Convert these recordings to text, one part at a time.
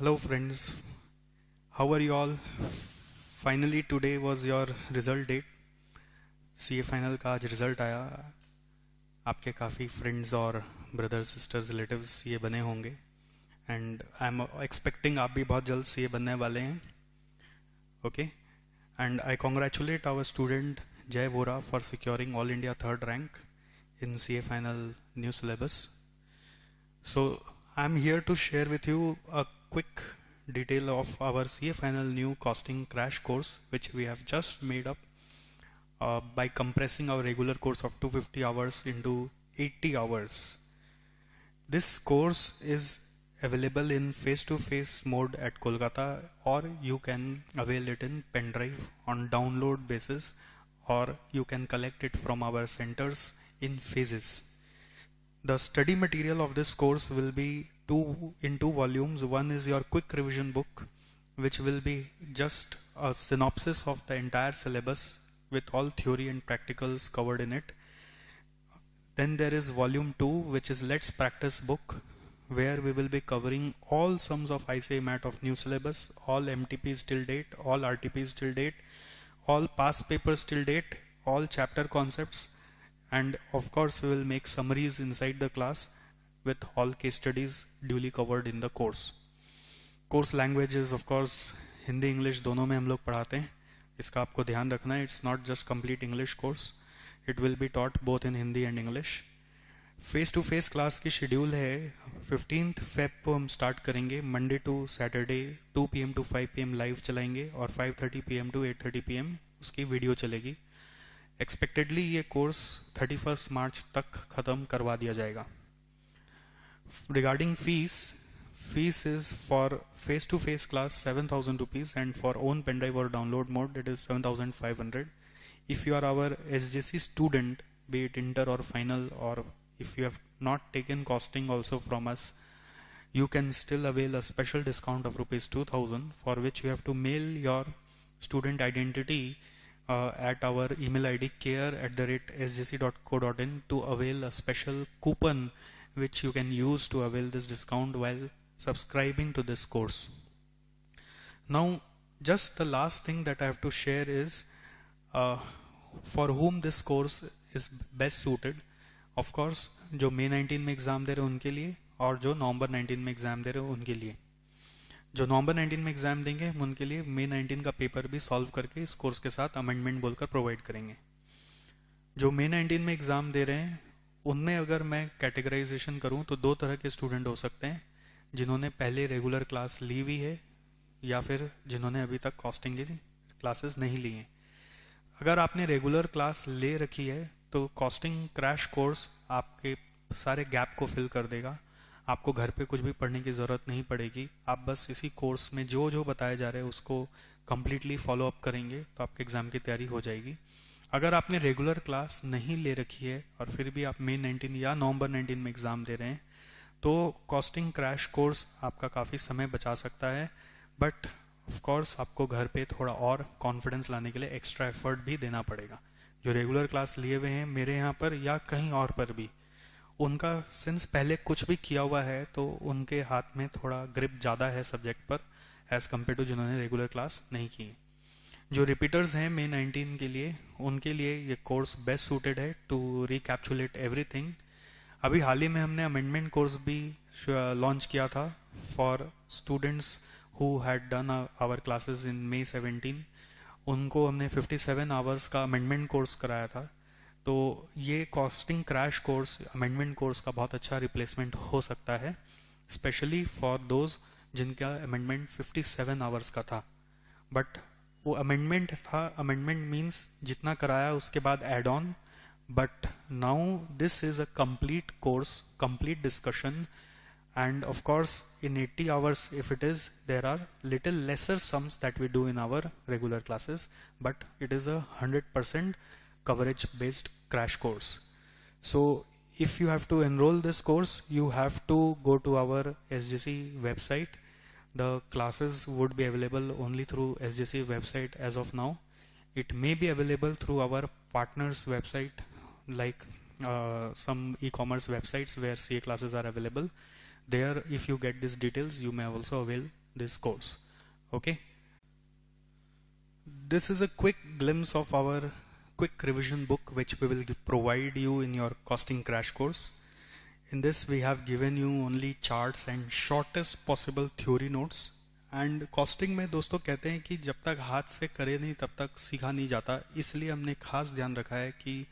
Hello friends, how are you all? Finally today was your result date. CA final का आज result आया. आपके काफ़ी फ्रेंड्स और ब्रदर्स सिस्टर्स रिलेटिव्स सीए बने होंगे एंड आई एम एक्सपेक्टिंग आप भी बहुत जल्द सीए बनने वाले हैं. Okay, and I congratulate our student Jay Vora for securing all India third rank in CA final new syllabus. So I'm here to share with you a quick detail of our CA final new costing crash course which we have just made up by compressing our regular course of 250 hours into 80 hours. This course is available in face-to-face mode at Kolkata, or you can avail it in pen drive on download basis, or you can collect it from our centers in phases. The study material of this course will be in two volumes. One is your quick revision book, which will be just a synopsis of the entire syllabus with all theory and practicals covered in it. Then there is volume 2, which is Let's Practice book, where we will be covering all sums of ICA Mat of new syllabus, all MTPs till date, all RTPs till date, all past papers till date, all chapter concepts, and of course we will make summaries inside the class with all case studies duly covered in the course. Course language is of course Hindi English दोनों में हम लोग पढ़ाते हैं, इसका आपको ध्यान रखना है. It's not just complete English course, it will be taught both in Hindi and English. Face to face class की शेड्यूल है 15th Feb को हम स्टार्ट करेंगे. Monday to Saturday 2 PM to 5 PM live चलाएंगे और 5:30 PM to 8:30 PM उसकी video चलेगी. Expectedly ये कोर्स 31 मार्च तक ख़त्म करवा दिया जाएगा. Regarding fees is for face to face class 7,000 rupees and for own pendrive or download mode it is 7,500. If you are our SJC student, be it inter or final, or if you have not taken costing also from us, you can still avail a special discount of rupees 2,000, for which you have to mail your student identity at our email ID care@sjc.co.in to avail a special coupon which you can use to avail this discount while subscribing to this course. Now just the last thing that I have to share is for whom this course is best suited. Of course जो May 19 में exam दे रहे हैं उनके लिए, और जो November 19 में exam दे रहे हैं उनके लिए. जो नवंबर 19 में एग्जाम देंगे हम उनके लिए May 19 का पेपर भी सॉल्व करके इस कोर्स के साथ अमेंडमेंट बोलकर प्रोवाइड करेंगे. जो May 19 में एग्जाम दे रहे हैं उनमें अगर मैं कैटेगराइजेशन करूं तो दो तरह के स्टूडेंट हो सकते हैं, जिन्होंने पहले रेगुलर क्लास ली हुई है या फिर जिन्होंने अभी तक कॉस्टिंग की क्लासेस नहीं ली हैं. अगर आपने रेगुलर क्लास ले रखी है तो कॉस्टिंग क्रैश कोर्स आपके सारे गैप को फिल कर देगा. आपको घर पे कुछ भी पढ़ने की ज़रूरत नहीं पड़ेगी. आप बस इसी कोर्स में जो जो बताया जा रहा है उसको कम्प्लीटली फॉलो अप करेंगे तो आपके एग्ज़ाम की तैयारी हो जाएगी. अगर आपने रेगुलर क्लास नहीं ले रखी है और फिर भी आप May 19 या November 19 में एग्ज़ाम दे रहे हैं तो कॉस्टिंग क्रैश कोर्स आपका काफ़ी समय बचा सकता है. बट ऑफ कोर्स आपको घर पे थोड़ा और कॉन्फिडेंस लाने के लिए एक्स्ट्रा एफर्ट भी देना पड़ेगा. जो रेगुलर क्लास लिए हुए हैं मेरे यहाँ पर या कहीं और पर भी, उनका सिंस पहले कुछ भी किया हुआ है तो उनके हाथ में थोड़ा ग्रिप ज़्यादा है सब्जेक्ट पर एज़ कम्पेयर टू जिन्होंने रेगुलर क्लास नहीं की. जो रिपीटर्स हैं May 19 के लिए, उनके लिए ये कोर्स बेस्ट सूटेड है टू रिकैप्चुलेट एवरीथिंग. अभी हाल ही में हमने अमेंडमेंट कोर्स भी लॉन्च किया था for students who had done our classes in May 17. उनको हमने 57 आवर्स का अमेंडमेंट कोर्स कराया था. तो ये costing crash course amendment course का बहुत अच्छा रिप्लेसमेंट हो सकता है, स्पेशली फॉर दोज जिनका अमेंडमेंट 57 आवर्स का था. बट वो अमेंडमेंट था, अमेंडमेंट मीन्स जितना कराया उसके बाद add on. But now this is a complete course, complete discussion, and of course in 80 hours if it is, there are little lesser sums that we do in our regular classes, but it is a 100% coverage based crash course. So if you have to enroll this course, you have to go to our SJC website. The classes would be available only through SJC website as of now. It may be available through our partners website like some e-commerce websites where CA classes are available. There if you get these details you may also avail this course. Okay, this is a quick glimpse of our quick revision book which we will provide you in your costing crash course. In this we have given you only charts and shortest possible theory notes. And costing में दोस्तों कहते हैं कि जब तक हाथ से करे नहीं तब तक सीखा नहीं जाता, इसलिए हमने खास ध्यान रखा है कि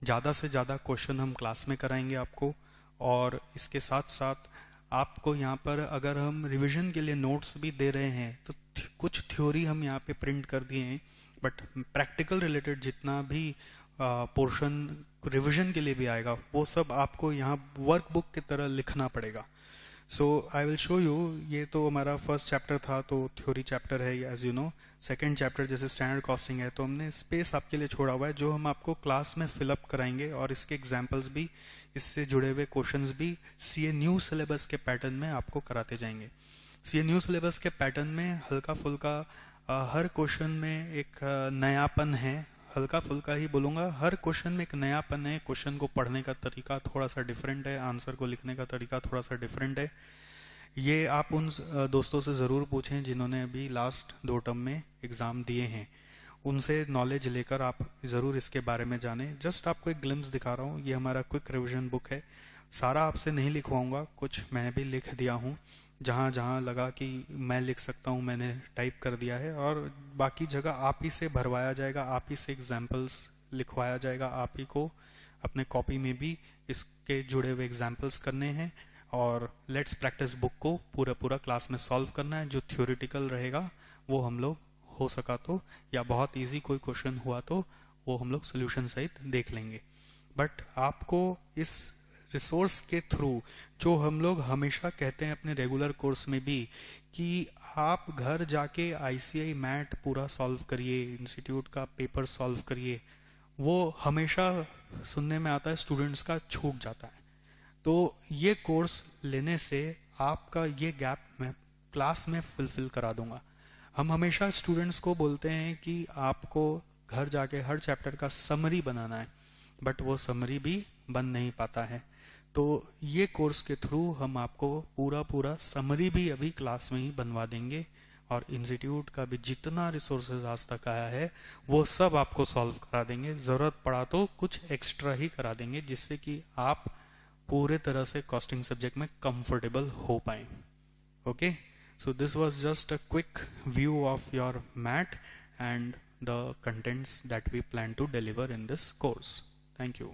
ज़्यादा से ज़्यादा क्वेश्चन हम क्लास में कराएंगे आपको, और इसके साथ साथ आपको यहाँ पर अगर हम रिवीजन के लिए नोट्स भी दे रहे हैं तो कुछ थ्योरी हम यहाँ पे प्रिंट कर दिए हैं, बट प्रैक्टिकल रिलेटेड जितना भी पोर्शन रिवीजन के लिए भी आएगा वो सब आपको यहाँ वर्कबुक की तरह लिखना पड़ेगा. So I will show you. ये तो हमारा फर्स्ट चैप्टर था, तो थ्योरी चैप्टर है as you know. Second chapter जैसे स्टैंडर्ड कॉस्टिंग है, तो हमने स्पेस आपके लिए छोड़ा हुआ है जो हम आपको क्लास में फिलअप कराएंगे, और इसके एग्जांपल्स भी, इससे जुड़े हुए क्वेश्चंस भी सीए न्यू सिलेबस के पैटर्न में आपको कराते जाएंगे. सीए न्यू सिलेबस के पैटर्न में हल्का फुल्का हर क्वेश्चन में एक नयापन है, हल्का फुल्का ही बोलूँगा, हर क्वेश्चन में एक नयापन है. क्वेश्चन को पढ़ने का तरीका थोड़ा सा डिफरेंट है, आंसर को लिखने का तरीका थोड़ा सा डिफरेंट है. ये आप उन दोस्तों से ज़रूर पूछें जिन्होंने अभी लास्ट 2 टर्म में एग्ज़ाम दिए हैं, उनसे नॉलेज लेकर आप ज़रूर इसके बारे में जानें. जस्ट आपको एक ग्लिम्स दिखा रहा हूँ. ये हमारा क्विक रिविजन बुक है. सारा आपसे नहीं लिखवाऊंगा, कुछ मैं भी लिख दिया हूँ, जहाँ जहाँ लगा कि मैं लिख सकता हूँ मैंने टाइप कर दिया है, और बाकी जगह आप ही से भरवाया जाएगा, आप ही से एग्जाम्पल्स लिखवाया जाएगा. आप ही को अपने कॉपी में भी इसके जुड़े हुए एग्जाम्पल्स करने हैं, और लेट्स प्रैक्टिस बुक को पूरा क्लास में सॉल्व करना है. जो थ्योरेटिकल रहेगा वो हम लोग हो सका तो, या बहुत इजी कोई क्वेश्चन हुआ तो वो हम लोग सोल्यूशन सहित देख लेंगे. बट आपको इस रिसोर्स के थ्रू, जो हम लोग हमेशा कहते हैं अपने रेगुलर कोर्स में भी, कि आप घर जाके आईसीआई मैट पूरा सॉल्व करिए, इंस्टीट्यूट का पेपर सॉल्व करिए, वो हमेशा सुनने में आता है स्टूडेंट्स का छूट जाता है. तो ये कोर्स लेने से आपका ये गैप मैं क्लास में फुलफिल करा दूंगा. हम हमेशा स्टूडेंट्स को बोलते हैं कि आपको घर जाके हर चैप्टर का समरी बनाना है, बट वो समरी भी बन नहीं पाता है. तो ये कोर्स के थ्रू हम आपको पूरा समरी भी अभी क्लास में ही बनवा देंगे, और इंस्टीट्यूट का भी जितना रिसोर्सेज आज तक आया है वो सब आपको सॉल्व करा देंगे. ज़रूरत पड़ा तो कुछ एक्स्ट्रा ही करा देंगे, जिससे कि आप पूरे तरह से कॉस्टिंग सब्जेक्ट में कंफर्टेबल हो पाए. Okay, so this was just a quick view of your mat and the contents that we plan to deliver in this course. Thank you.